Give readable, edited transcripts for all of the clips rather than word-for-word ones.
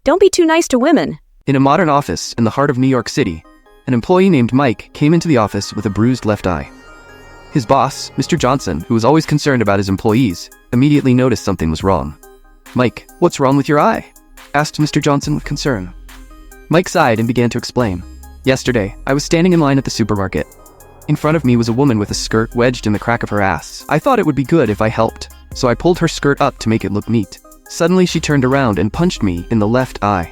Don't be too nice to women. In a modern office in the heart of New York City, an employee named Mike came into the office with a bruised left eye. His boss, Mr. Johnson, who was always concerned about his employees, immediately noticed something was wrong. "Mike, what's wrong with your eye?" asked Mr. Johnson with concern. Mike sighed and began to explain. "Yesterday, I was standing in line at the supermarket. In front of me was a woman with a skirt wedged in the crack of her ass. I thought it would be good if I helped, so I pulled her skirt up to make it look neat. Suddenly she turned around and punched me in the left eye."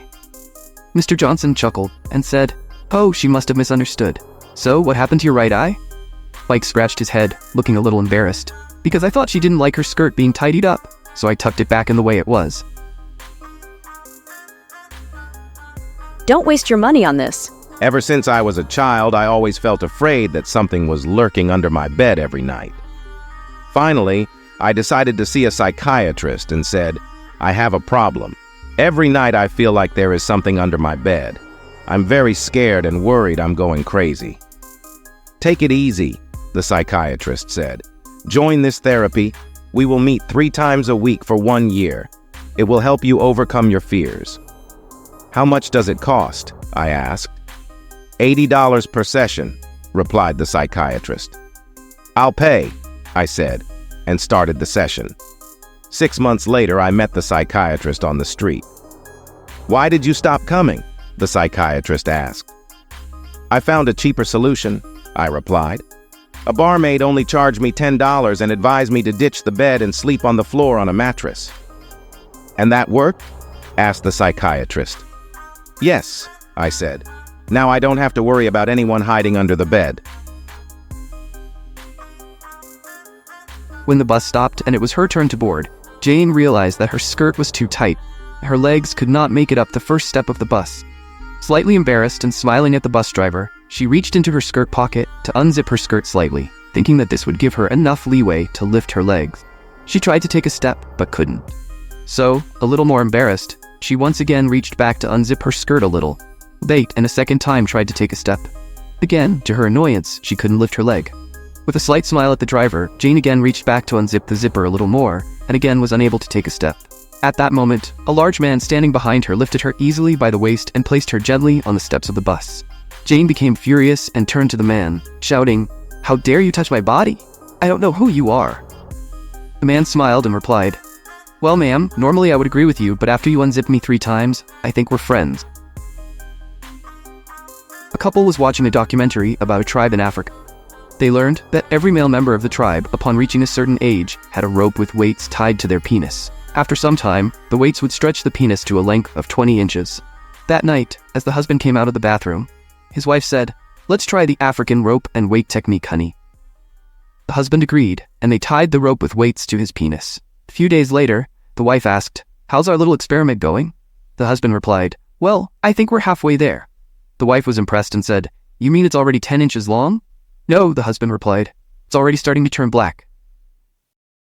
Mr. Johnson chuckled and said, "Oh, she must have misunderstood. So, what happened to your right eye?" Mike scratched his head, looking a little embarrassed. "Because I thought she didn't like her skirt being tidied up, so I tucked it back in the way it was." Don't waste your money on this. Ever since I was a child, I always felt afraid that something was lurking under my bed every night. Finally, I decided to see a psychiatrist and said, "I have a problem. Every night I feel like there is something under my bed. I'm very scared and worried I'm going crazy." "Take it easy," the psychiatrist said. "Join this therapy. We will meet 3 times a week for 1 year. It will help you overcome your fears." "How much does it cost?" I asked. $80 per session, replied the psychiatrist. "I'll pay," I said, and started the session. 6 months later, I met the psychiatrist on the street. "Why did you stop coming?" the psychiatrist asked. "I found a cheaper solution," I replied. "A barmaid only charged me $10 and advised me to ditch the bed and sleep on the floor on a mattress." "And that worked?" asked the psychiatrist. "Yes," I said. "Now I don't have to worry about anyone hiding under the bed." When the bus stopped and it was her turn to board, Jane realized that her skirt was too tight. Her legs could not make it up the first step of the bus. Slightly embarrassed and smiling at the bus driver, she reached into her skirt pocket to unzip her skirt slightly, thinking that this would give her enough leeway to lift her legs. She tried to take a step, but couldn't. So, a little more embarrassed, she once again reached back to unzip her skirt a little. And a second time tried to take a step. Again, to her annoyance, she couldn't lift her leg. With a slight smile at the driver, Jane again reached back to unzip the zipper a little more, and again was unable to take a step. At that moment, a large man standing behind her lifted her easily by the waist and placed her gently on the steps of the bus. Jane became furious and turned to the man, shouting, "How dare you touch my body? I don't know who you are." The man smiled and replied, "Well, ma'am, normally I would agree with you, but after you unzipped me 3 times, I think we're friends." A couple was watching a documentary about a tribe in Africa. They learned that every male member of the tribe, upon reaching a certain age, had a rope with weights tied to their penis. After some time, the weights would stretch the penis to a length of 20 inches. That night, as the husband came out of the bathroom, his wife said, "Let's try the African rope and weight technique, honey." The husband agreed, and they tied the rope with weights to his penis. A few days later, the wife asked, "How's our little experiment going?" The husband replied, "Well, I think we're halfway there." The wife was impressed and said, "You mean it's already 10 inches long?" "No," the husband replied. "It's already starting to turn black."